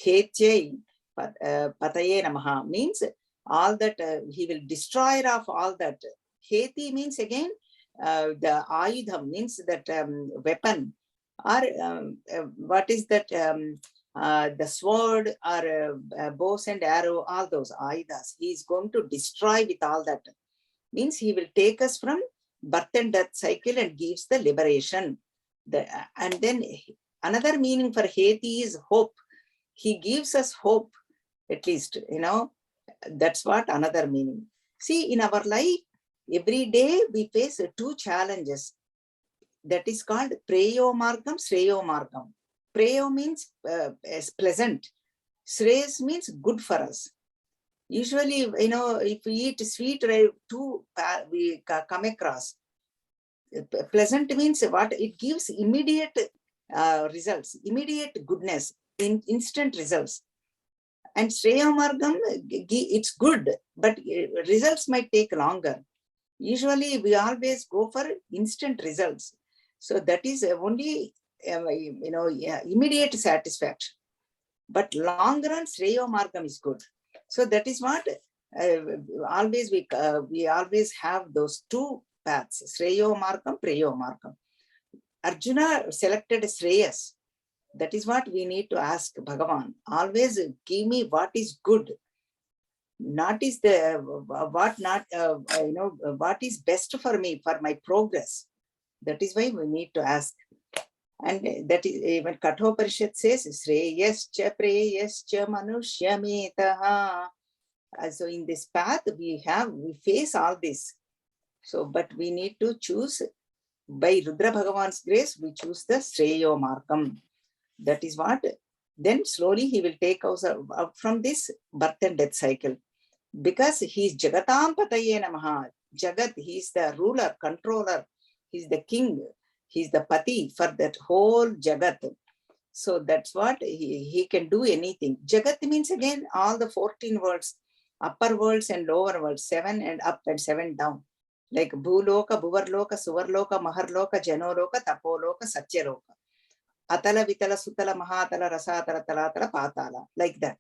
Hetyai Pataye Namaha means all that he will destroy of all that. Heti means again the ayudham means that weapon, or what is that the sword or bows and arrow, all those ayudas. He is going to destroy with all that. Means he will take us from birth and death cycle and gives the liberation. And then another meaning for Heti is hope. He gives us hope, at least, that's what another meaning. See, in our life, every day we face two challenges. That is called Preyo Margam, Sreyo Margam. Preyo means pleasant. Shreyas means good for us. Usually, if we eat sweet, two we come across. Pleasant means what? It gives immediate results, immediate goodness, instant results. And Shreya Margam, it's good, but results might take longer. Usually, we always go for instant results. So that is only, immediate satisfaction. But long run, Shreya Margam is good. So that is what always we always have those two paths, Shreyo Margam, Preyo Margam. Arjuna selected Shreyas. That is what we need to ask Bhagavan. Always give me what is good. Not is the what is best for me, for my progress. That is why we need to ask. And that is even Kathoparishad says, Shreyascha preyascha manushyametaha. So in this path, we face all this. So, but we need to choose, by Rudra Bhagavan's grace, we choose the Shreyo Margam. That is what, then slowly he will take us out from this birth and death cycle. Because he is Jagatam Pataye Namaha. Jagat, he is the ruler, controller, he is the king, he is the Pati for that whole Jagat. So that's what he can do anything. Jagat means again all the 14 worlds, upper worlds and lower worlds, 7 and up and 7 down. Like Bhuloka, Bhuvarloka, Suvarloka, Maharloka, Janoloka, Tapoloka, Satyaloka. Atala, Vitala, Sutala, Mahatala, Rasatala, Talatala, Patala. Like that.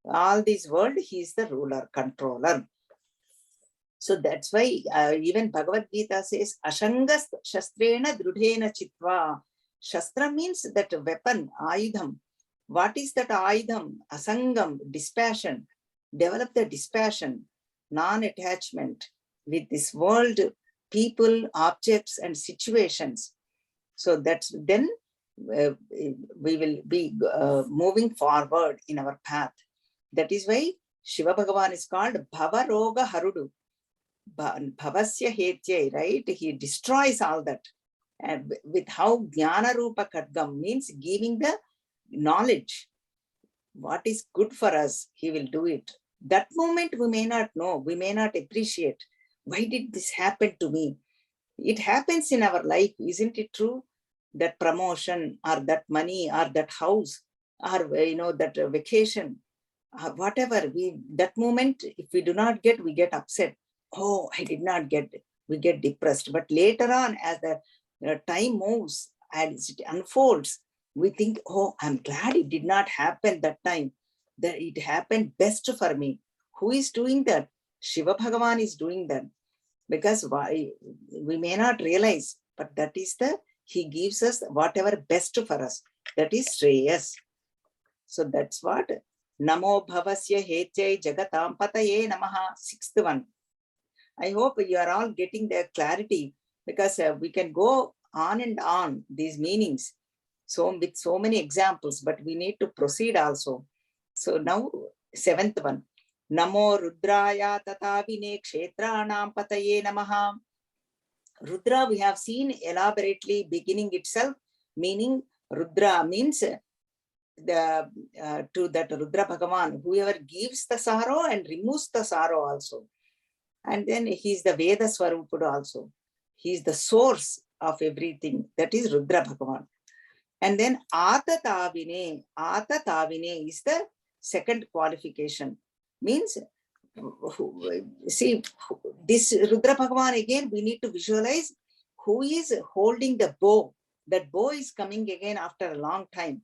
All these world, he is the ruler, controller. So that's why even Bhagavad Gita says, Ashangas Shastrena Drudhena Chitva. Shastra means that weapon, Ayudham. What is that Ayudham? Asangam, dispassion. Develop the dispassion, non-attachment with this world, people, objects, and situations. So that's then we will be moving forward in our path. That is why Shiva Bhagavan is called Bhava Roga Harudu. Bhavasya Hetye, right? He destroys all that. And with how Jnana Rupa Kadgam means giving the knowledge. What is good for us, he will do it. That moment we may not know, we may not appreciate. Why did this happen to me? It happens in our life, isn't it true? That promotion or that money or that house or that vacation, whatever, that moment, if we do not get, we get upset. Oh, I did not get it. We get depressed. But later on, as the time moves and it unfolds, we think, oh, I'm glad it did not happen that time. That it happened best for me. Who is doing that? Shiva Bhagavan is doing that. Because why we may not realize, but that is he gives us whatever best for us. That is Shreyas. So that's what Namo Bhavasya Hetye Jagatam Pataye Namaha. 6th one. I hope you are all getting the clarity, because we can go on and on these meanings. So with so many examples, but we need to proceed also. So now 7th one. Namo Rudraya Tatavine Kshetranam Pataye Namaha. Rudra we have seen elaborately beginning itself, meaning Rudra means to that Rudra Bhagavan, whoever gives the sorrow and removes the sorrow also. And then he is the Veda Swarupudu also. He is the source of everything. That is Rudra Bhagavan. And then Atatavine. Atatavine is the second qualification. Means, see, this Rudra Bhagavan again, we need to visualize who is holding the bow. That bow is coming again after a long time.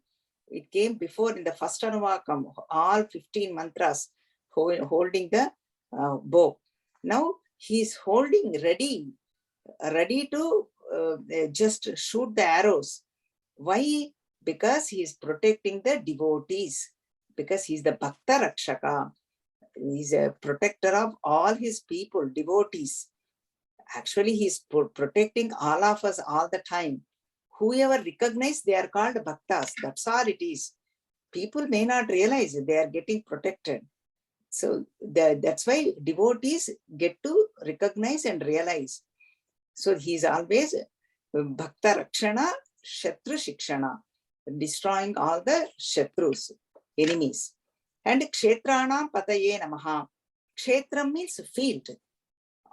It came before in the first Anuvakam, all 15 mantras holding the bow. Now he is holding ready to just shoot the arrows. Why? because he is protecting the devotees, because he is the Bhakta Rakshaka. He is a protector of all his people, devotees. Actually, he is protecting all of us all the time. Whoever recognize, they are called Bhaktas. That's all it is. People may not realize they are getting protected. So that's why devotees get to recognize and realize. So he is always Bhakta Rakshana, Shatru Shikshana, destroying all the Shatrus, enemies. And Kshetranam Pataye Namaha. Kshetram means field.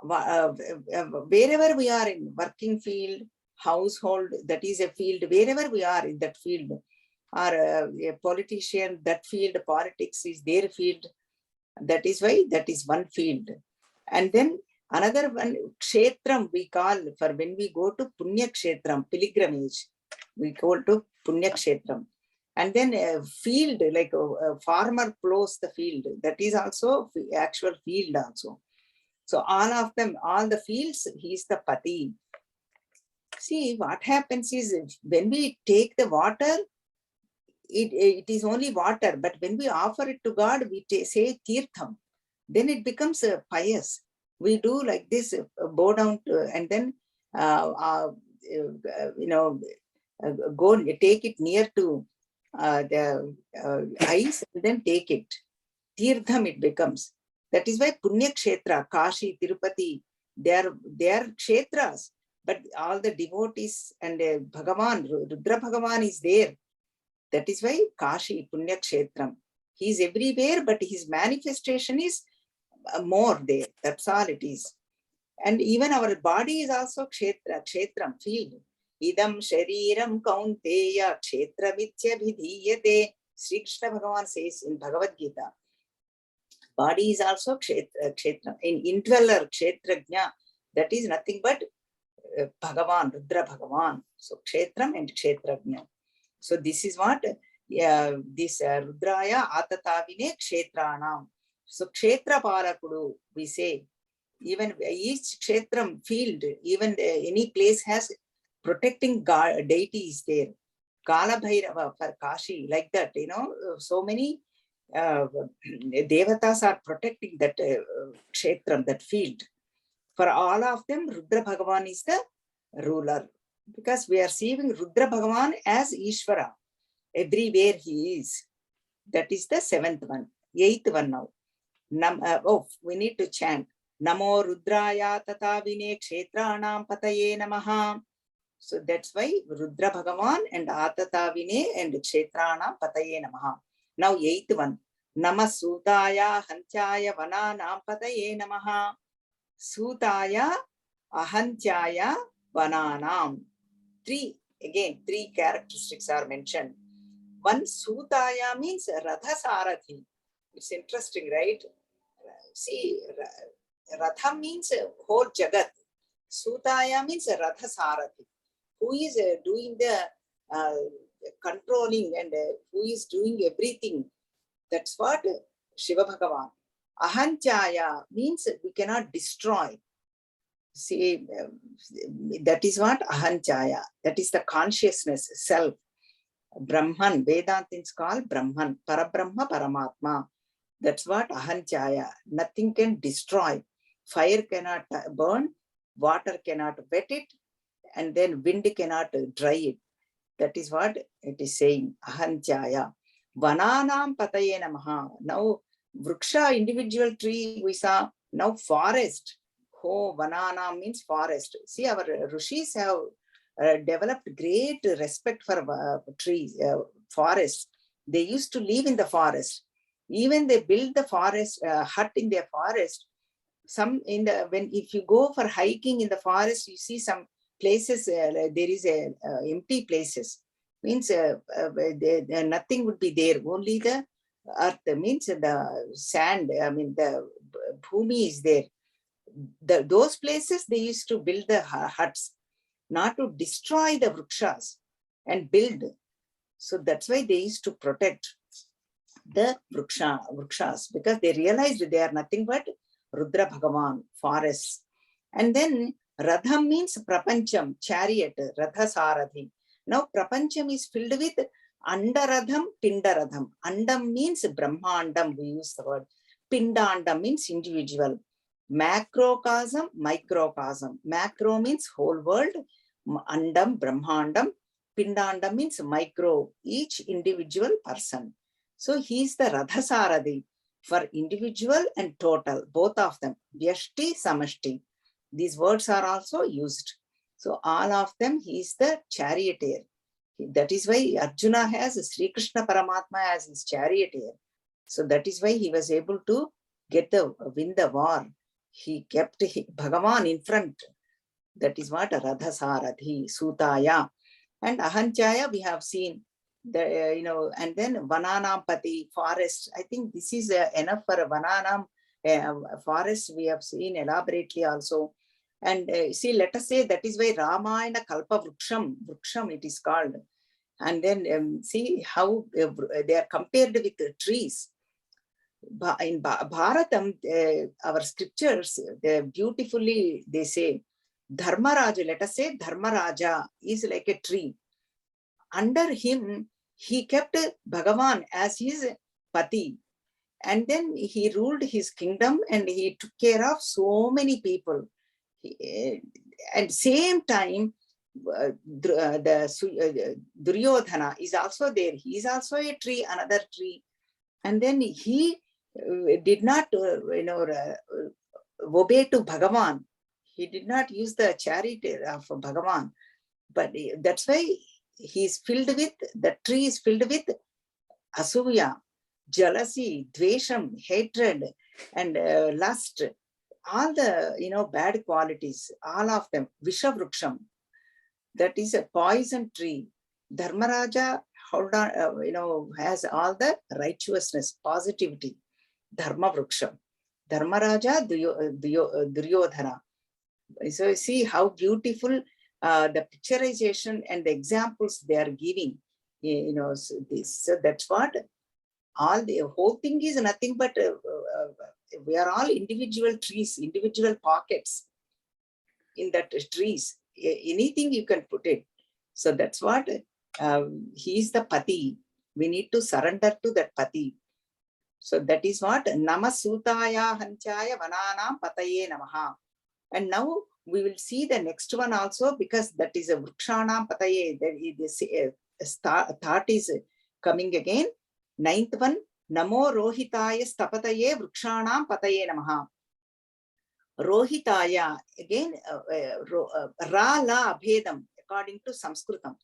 Wherever we are in working field, household, that is a field, wherever we are in that field, or a politician, that field, politics is their field. That is why that is one field. And then another one, Kshetram, we call for when we go to Punya Kshetram, pilgrimage, we go to Punya Kshetram. And then a field, like a farmer plows the field, that is also actual field also. So all of them, all the fields, he is the Pati. See, what happens is when we take the water, it is only water, but when we offer it to God, we say Tirtham, then it becomes pious. We do like this, bow down to, and then go take it near to the eyes, and then take it. Tirtham it becomes. That is why Punya Kshetra, Kashi, Tirupati, they are Kshetras, but all the devotees and Bhagavan, Rudra Bhagavan is there. That is why Kashi, Punya Kshetram. He is everywhere, but his manifestation is more there. That's all it is. And even our body is also Kshetram, field. Idam Shariram Kaunteya Kshetra Vidyabhidhiyate. Sri Krishna Bhagavan says in Bhagavad Gita. Body is also Kshetra. In indweller, Kshetrajna, that is nothing but Bhagavan, Rudra Bhagavan. So Kshetram and Kshetrajna. So this is what this Rudraya Atatavine Kshetranam. So Kshetra Parakudu, we say, even each Kshetram field, even any place has protecting deities there. Kala Bhairava for Kashi, like that, so many Devatas are protecting that Kshetram, that field. For all of them, Rudra Bhagavan is the ruler. Because we are seeing Rudra Bhagavan as Ishvara. Everywhere he is. That is the 7th one. 8th one now. We need to chant. Namo Rudraya Tatavine Kshetranam Pataye Namaha. So that's why Rudra Bhagavan and Atatavine and Kshetranam Pataye Namaha. Now 8th one. Nama Sutaya Hantyaya Vananam Pataye Namaha. Sutaya Ahantyaya Vananam. Three characteristics are mentioned. One, Sutaya means Ratha Sarathi. It's interesting, right? See, Ratha means whole Jagat. Sutaya means Ratha Sarathi. Who is doing the controlling and who is doing everything. That's what Shiva Bhagavan. Ahantyaya means we cannot destroy. See, that is what Ahantyaya. That is the consciousness, self. Brahman, Vedantins call Brahman, Parabrahma, Paramatma. That's what Ahantyaya. Nothing can destroy. Fire cannot burn, water cannot wet it, and then wind cannot dry it. That is what it is saying, Ahantyaya. Vananam Pataye Namaha. Now, Vriksha, individual tree, we saw. Now, forest. Oh, Vananam means forest. See, our Rishis have developed great respect for trees, forests. They used to live in the forest. Even they build the forest, hut in their forest. Some in the, if you go for hiking in the forest, you see some places, there is empty places. Means nothing would be there. Only the earth, means the sand, the bhumi is there. Those places they used to build the huts, not to destroy the vrikshas and build. So that's why they used to protect the vrikshas, because they realized they are nothing but Rudra Bhagavan, forests. And then Radham means Prapancham, chariot, Radha Sarathi. Now Prapancham is filled with Andaratham, Pindaratham. Andam means Brahmandam, we use the word. Pindandam means individual. Macrocosm, microcosm. Macro means whole world. Andam, Brahmandam. Pindandam means micro, each individual person. So he is the Radhasarathi for individual and total, both of them. Vyashti, Samashti. These words are also used. So all of them, he is the charioteer. That is why Arjuna has Sri Krishna Paramatma as his charioteer. So that is why he was able to win the war. He kept Bhagavan in front. That is what Radhasarathi, Sutaya. And Ahanchaya, we have seen the, and then Vananam Pati, forest. I think this is enough for Vananam forest. We have seen elaborately also. And see, let us say that is why Ramayana Kalpa Vruksham it is called. And then see how they are compared with the trees. In Bharatam, our scriptures, beautifully they say, Dharmaraja, let us say Dharmaraja is like a tree. Under him, he kept Bhagavan as his pati. And then he ruled his kingdom and he took care of so many people. At same time, Duryodhana is also there. He is also a tree, another tree. And then he did not, obey to Bhagavan. He did not use the charity of Bhagavan. But that's why he is filled with, the tree is filled with asuya, jealousy, dvesham, hatred, and lust. All the, bad qualities, all of them. Vishavruksham, that is a poison tree. Dharmaraja, hold on, has all the righteousness, positivity. Dharma Vruksham. Dharmaraja, Duryodhana. So you see how beautiful the picturization and the examples they are giving. So that's what all the whole thing is nothing but we are all individual trees, individual pockets in that trees. Anything you can put it. So that's what he is the pati. We need to surrender to that pati. So that is what Namasutaya Hanchaya Vananam Pataye Namaha. And now we will see the next one also, because that is a Vrikshanam Pataye. This thought is coming again. Ninth one, Namo Rohitaya Stapataye Vrikshanam Pataye Namaha. Rohitaya, again, Ra La Abhedam, according to Sanskritam.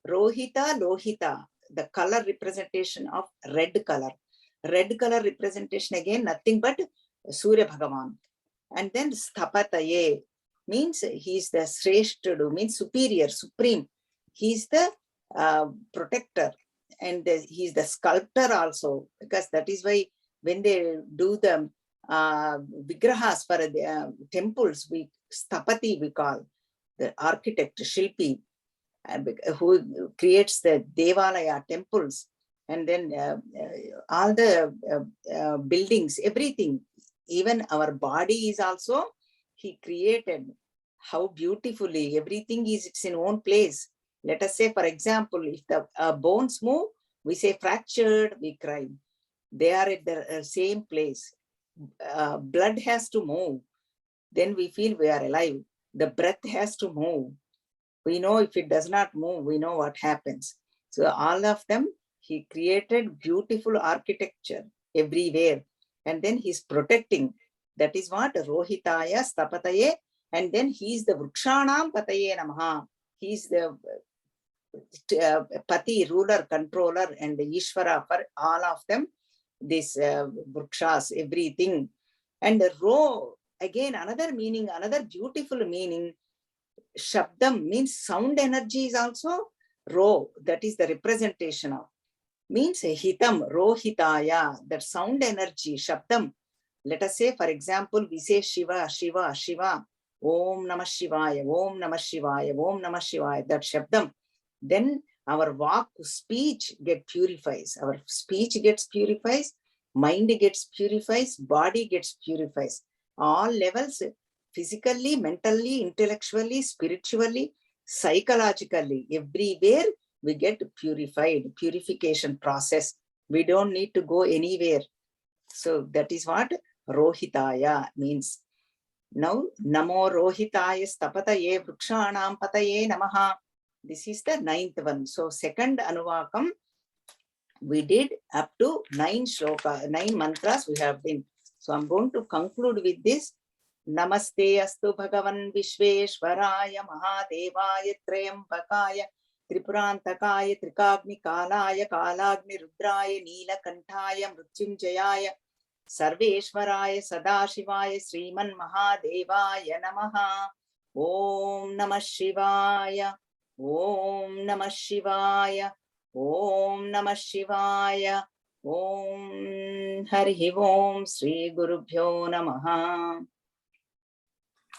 Rohita, Lohita, the color representation of red color. Red color representation, again, nothing but Surya Bhagavan. And then Stapataye means he is the Shreshthadu, means superior, supreme. He is the protector, and he is the sculptor also, because that is why when they do the vigrahas for the temples, Stapati we call, the architect, Shilpi, who creates the Devalaya temples, and then all the buildings, everything, even our body is also he created. How beautifully everything is its own place. Let us say, for example, if the bones move, we say fractured, we cry. They are at the same place. Blood has to move. Then we feel we are alive. The breath has to move. We know if it does not move, we know what happens. So all of them, he created beautiful architecture everywhere. And then he's protecting. That is what Rohitaya Stapataye. And then he's the Vrikshanam Pataye Namaha. He's the Pati, ruler, controller, and the Ishvara for all of them. This Vrikshas, everything. And the Ro, again, another meaning, another beautiful meaning. Shabdam means sound energy is also Ro. That is the representation of. Means Hitam, Rohitaya, that sound energy, Shabdam. Let us say, for example, we say Shiva, Shiva, Shiva, Om Namah Shivaya, Om Namah Shivaya, Om Namah Shivaya, that Shabdam. Then our walk, speech get purifies. Our speech gets purifies, mind gets purifies, body gets purifies. All levels, physically, mentally, intellectually, spiritually, psychologically, everywhere we get purified, purification process. We don't need to go anywhere. So that is what Rohitaya means. Now, Namo Rohitaya Stapataye Vrikshanam Pataye Namaha. This is the 9th one. So second Anuvakam, we did up to 9 shloka, 9 mantras we have been. So I'm going to conclude with this. Namaste astu bhagavan Vishveshwaraya Mahadevaya Trayambakaya Tripurantakaya Trikagni Kalaya Kalagni Rudraya Neelakantaya Mrutyunjayaya Sarveshwaraya Sadashivaya Sriman Mahadevaya Namaha. Om Namah Shivaya. Om Namah Shivaya. Om Namah Shivaya. Om Harihi Om Sri Gurubhyo Namaha.